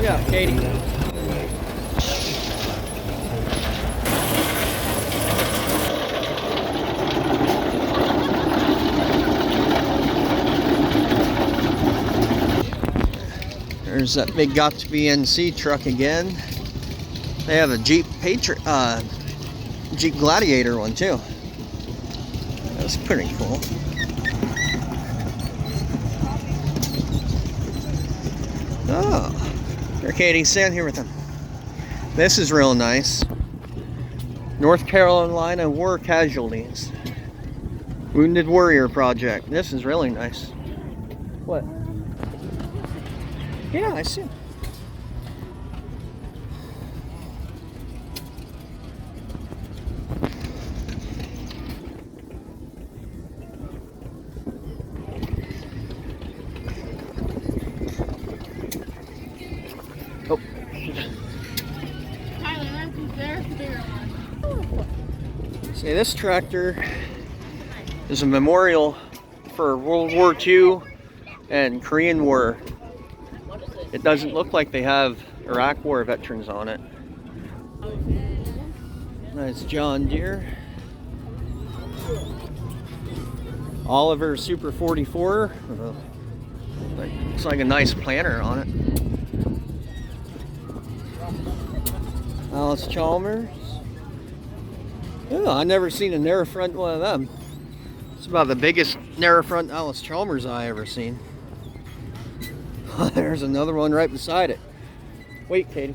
Yeah, Katie. There's that big Benson NC truck again. They have a Jeep Jeep Gladiator one too. That's pretty cool. Oh, there, Katie, stand here with them. This is real nice. North Carolina War Casualties. Wounded Warrior Project. This is really nice. What? Yeah, I see. Oh. Tyler, that's their bigger one. See, this tractor is a memorial for World War II and Korean War. It doesn't look like they have Iraq War veterans on it. Nice John Deere. Oliver Super 44. Looks like a nice planter on it. Alice Chalmers. Oh, I've never seen a narrow front one of them. It's about the biggest narrow front Alice Chalmers I ever seen. There's another one right beside it. Wait, Katie.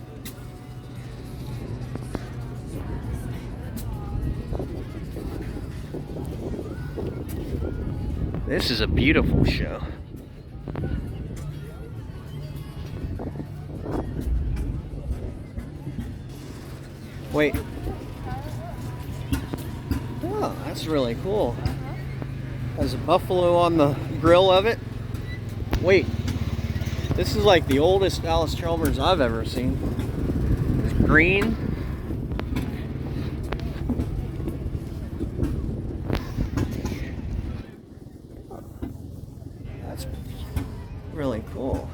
This is a beautiful show. Wait. Oh, that's really cool. Has a buffalo on the grill of it. Wait. This is like the oldest Alice Chalmers I've ever seen. It's green. That's really cool.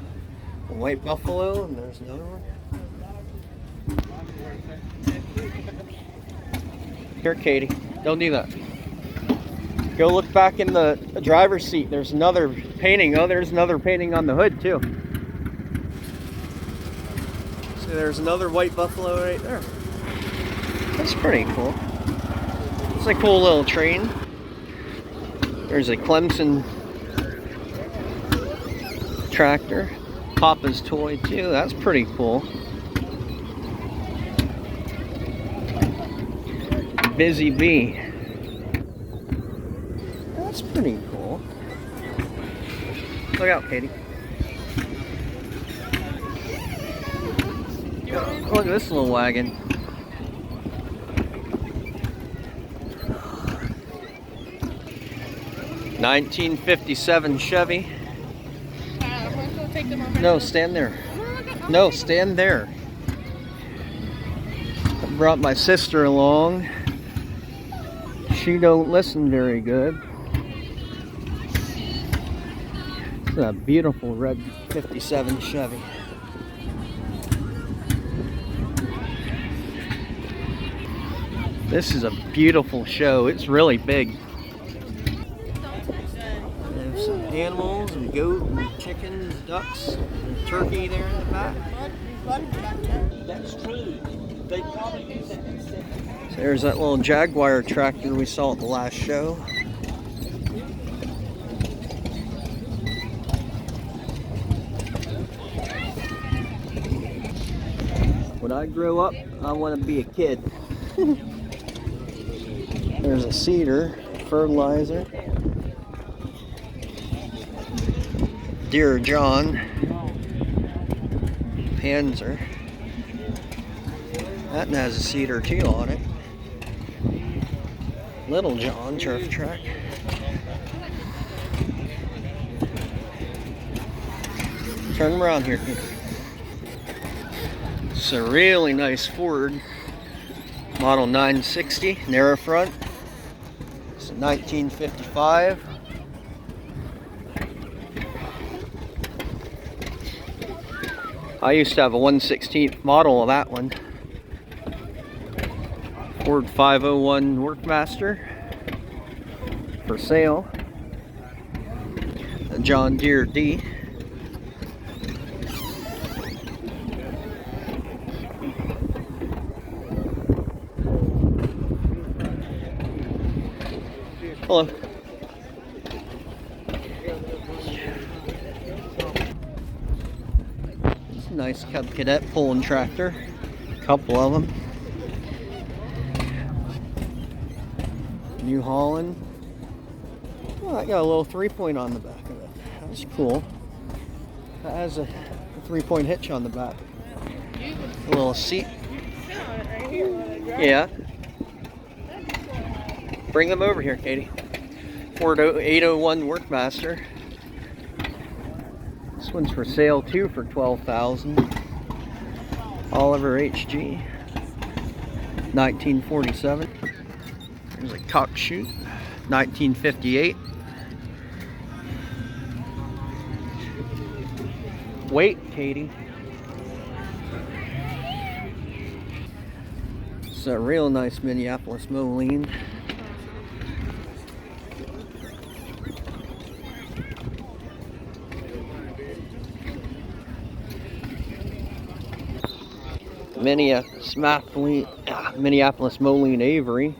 A white buffalo, and there's another one. Here, Katie, don't do that. Go look back in the driver's seat. There's another painting. Oh, there's another painting on the hood too. See, there's another white buffalo right there. That's pretty cool. It's a cool little train. There's a Clemson tractor. Papa's toy too. That's pretty cool. Busy Bee. That's pretty cool. Look out, Katie. Look at this little wagon. '57 Chevy. No, stand there. No, stand there. I brought my sister along. She don't listen very good. It's a beautiful red '57 Chevy. This is a beautiful show. It's really big. There's some animals and goat and chickens, ducks, and turkey there in the back. That's true. They probably use that. So there's that little Jaguar tractor we saw at the last show. When I grow up, I want to be a kid. There's a cedar, fertilizer. Dear John, Panzer. That has a cedar too on it. Little John turf track. Turn them around here. It's a really nice Ford Model 960, narrow front. It's a 1955. I used to have a 1/16th model of that one. Ford 501 Workmaster for sale. A John Deere D. Hello. It's a nice Cub Cadet pulling tractor. A couple of them. New Holland. Oh, I got a little 3-point on the back of it. That's cool. That has a 3-point hitch on the back. A little seat. Yeah. Bring them over here, Katie. Ford 801 Workmaster. This one's for sale too for $12,000. Oliver HG. 1947. There's a cock shoot. 1958. Wait, Katie. It's a real nice Minneapolis Moline. Minneapolis Moline Avery.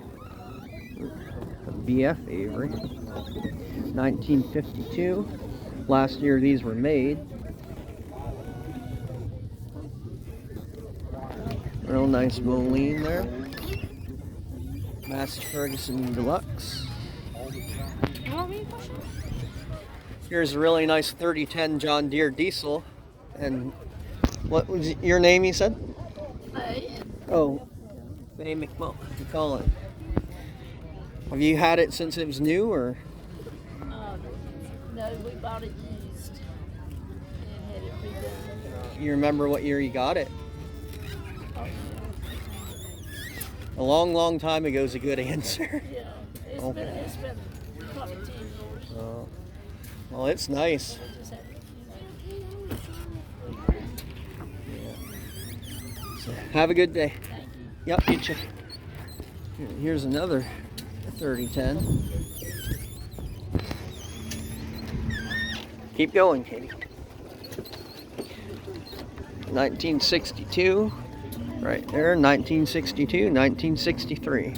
BF Avery. 1952. Last year these were made. Real nice Moline there. Massey Ferguson Deluxe. Here's a really nice 3010 John Deere diesel. And what was your name, you said? Oh, May McCullen. Have you had it since it was new, or? No, we bought it used and had it redone. You remember what year you got it? A long, long time ago is a good answer. Yeah, it's been probably 10 years. Oh, well, it's nice. We just had it. So, have a good day. Thank you. Yep, get you. Here's another 3010. Keep going, Katie. 1962. Right there, 1962, 1963.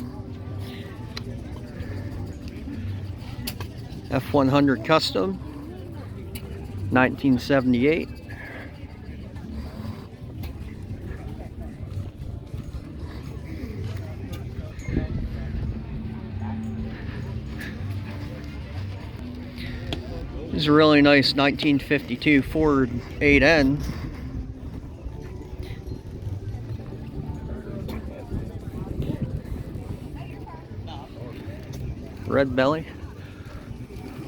F100 Custom, 1978. This is a really nice 1952 Ford 8N. Red belly.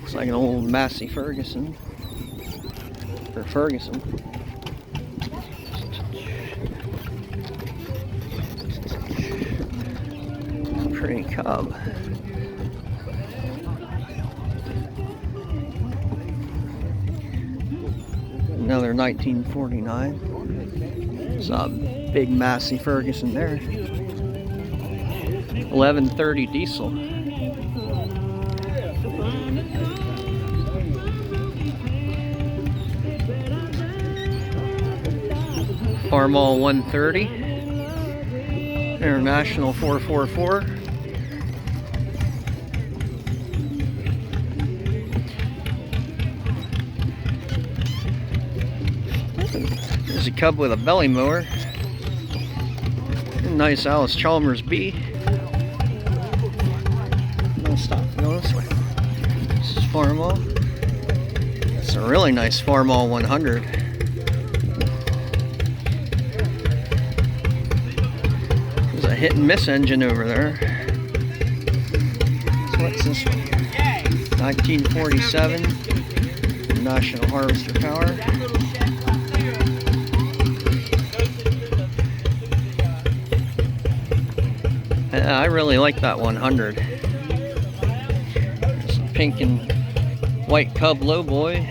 Looks like an old Massey Ferguson. Or Ferguson. Pretty Cub. Another 1949. It's a big Massey Ferguson there. 1130 diesel. Farmall 130. International 444. There's a Cub with a belly mower. Nice Alice Chalmers B. No, stop. Go this way. This is Farmall. It's a really nice Farmall 100. There's a hit and miss engine over there. So what's this one? 1947 National Harvester Power. I really like that 100. There's a pink and white Cub lowboy.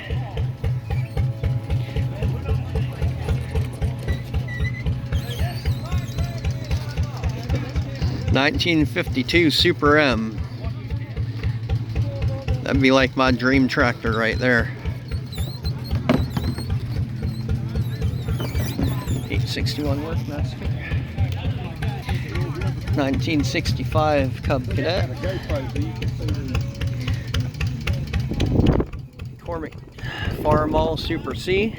1952 Super M. That'd be like my dream tractor right there. 861 Workmaster. 1965 Cub Cadet. Cormick Farmall Super C.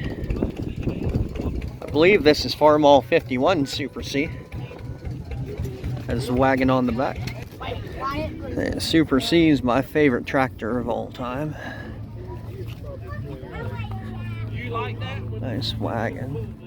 I believe this is Farmall 51 Super C. Has a wagon on the back. The Super C is my favorite tractor of all time. Nice wagon.